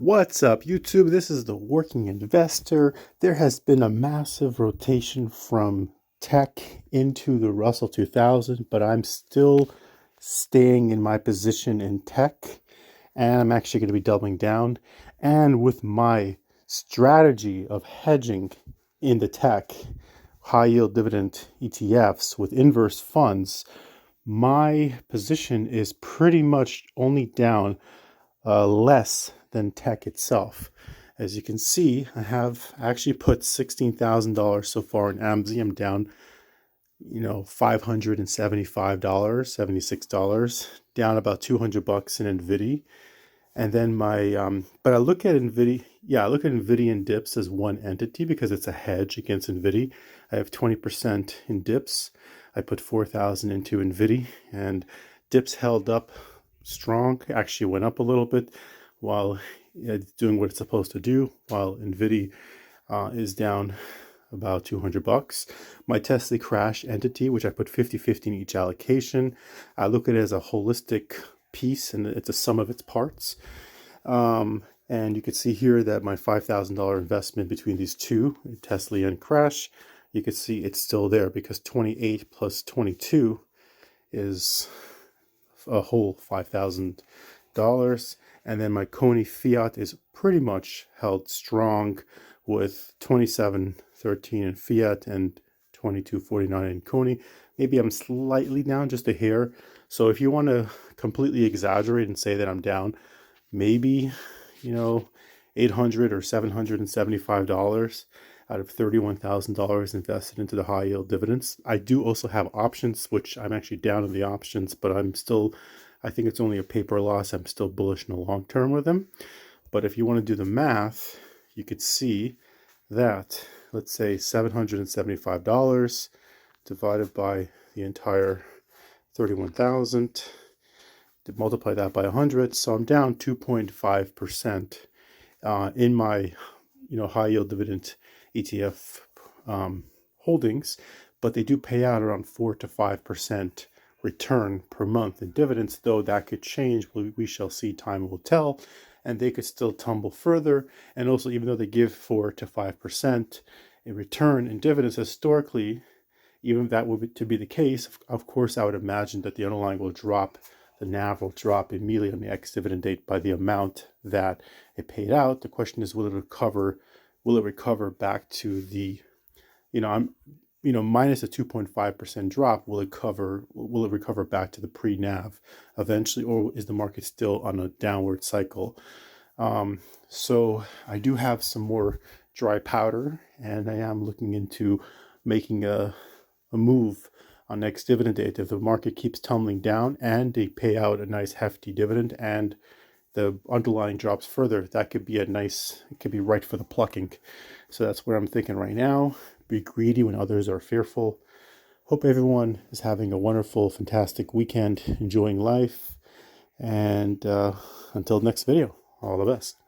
What's up, YouTube? This is the Working Investor. There has been a massive rotation from tech into the Russell 2000, but I'm still staying in my position in tech, and I'm actually going to be doubling down. And with my strategy of hedging in the tech, high yield dividend ETFs with inverse funds, my position is pretty much only down less than tech itself. As you can see, I have actually put $16,000 so far in AMZ. I'm down, $575, $76, down about $200 in NVIDIA. And then but I look at NVIDIA, I look at NVIDIA and dips as one entity because it's a hedge against NVIDIA. I have 20% in dips. I put 4,000 into NVIDIA, and dips held up strong, actually went up a little bit while it's doing what it's supposed to do, while NVIDIA is down about $200. My Tesla crash entity, which I put 50-50 in each allocation, I look at it as a holistic piece, and it's a sum of its parts. And you can see here that my $5,000 investment between these two, Tesla and crash, you can see it's still there because 28 plus 22 is a whole $5,000. And then my Coney fiat is pretty much held strong with 27.13 in fiat and 22.49 in Coney. Maybe I'm slightly down, just a hair. So if you want to completely exaggerate and say that I'm down, maybe, $800 or $775 out of $31,000 invested into the high yield dividends. I do also have options, which I'm actually down in the options, but I think it's only a paper loss. I'm still bullish in the long term with them. But if you want to do the math, you could see that, let's say $775 divided by the entire 31,000, to multiply that by 100. So I'm down 2.5% in my, high yield dividend ETF holdings, but they do pay out around 4 to 5% return per month in dividends, though that could change. We shall see, time will tell, and they could still tumble further. And also, even though they give 4 to 5% in return in dividends, historically, even if that would to be the case, of course, I would imagine that the underlying will drop. The NAV will drop immediately on the ex-dividend date by the amount that it paid out. The question is, will it recover? Will it recover back to the, minus a 2.5% drop? Will it recover back to the pre-NAV eventually, or is the market still on a downward cycle? So I do have some more dry powder, and I am looking into making a move on next dividend date. If the market keeps tumbling down and they pay out a nice hefty dividend and the underlying drops further, that could be it could be right for the plucking. So that's what I'm thinking right now. Be greedy when others are fearful. Hope everyone is having a wonderful, fantastic weekend, enjoying life. And until next video, all the best.